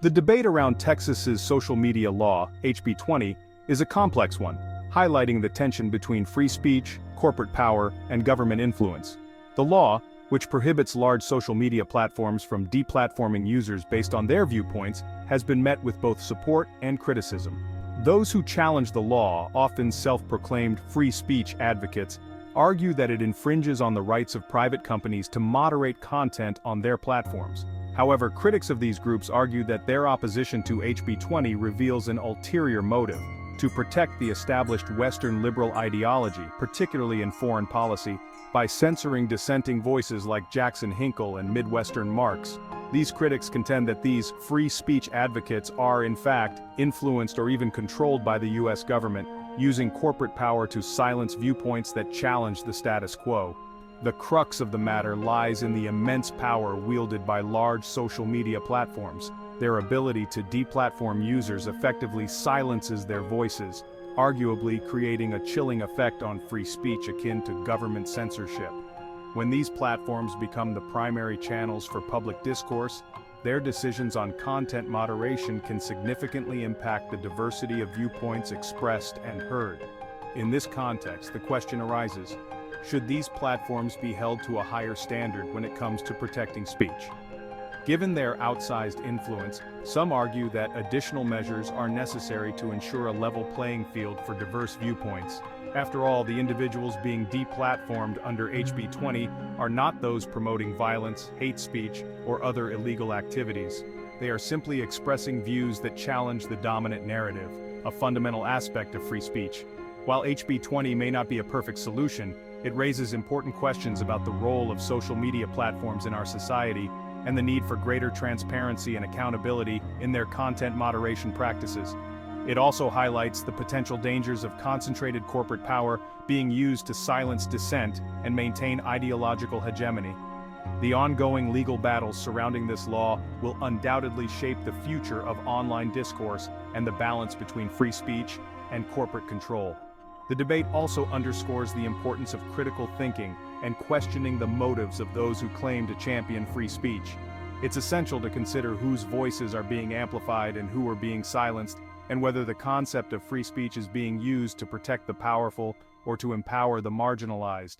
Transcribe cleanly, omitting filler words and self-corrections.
The debate around Texas's social media law, HB 20, is a complex one, highlighting the tension between free speech, corporate power, and government influence. The law, which prohibits large social media platforms from deplatforming users based on their viewpoints, has been met with both support and criticism. Those who challenge the law, often self-proclaimed free speech advocates, argue that it infringes on the rights of private companies to moderate content on their platforms. However, critics of these groups argue that their opposition to HB 20 reveals an ulterior motive: to protect the established Western liberal ideology, particularly in foreign policy, by censoring dissenting voices like Jackson Hinkle and Midwestern Marx. These critics contend that these free speech advocates are, in fact, influenced or even controlled by the US government, using corporate power to silence viewpoints that challenge the status quo. The crux of the matter lies in the immense power wielded by large social media platforms. Their ability to deplatform users effectively silences their voices, arguably creating a chilling effect on free speech akin to government censorship. When these platforms become the primary channels for public discourse, their decisions on content moderation can significantly impact the diversity of viewpoints expressed and heard. In this context, the question arises: should these platforms be held to a higher standard when it comes to protecting speech? Given their outsized influence, some argue that additional measures are necessary to ensure a level playing field for diverse viewpoints. After all, the individuals being deplatformed under HB 20 are not those promoting violence, hate speech, or other illegal activities. They are simply expressing views that challenge the dominant narrative, a fundamental aspect of free speech. While HB 20 may not be a perfect solution, it raises important questions about the role of social media platforms in our society and the need for greater transparency and accountability in their content moderation practices. It also highlights the potential dangers of concentrated corporate power being used to silence dissent and maintain ideological hegemony. The ongoing legal battles surrounding this law will undoubtedly shape the future of online discourse and the balance between free speech and corporate control. The debate also underscores the importance of critical thinking and questioning the motives of those who claim to champion free speech. It's essential to consider whose voices are being amplified and who are being silenced, and whether the concept of free speech is being used to protect the powerful or to empower the marginalized.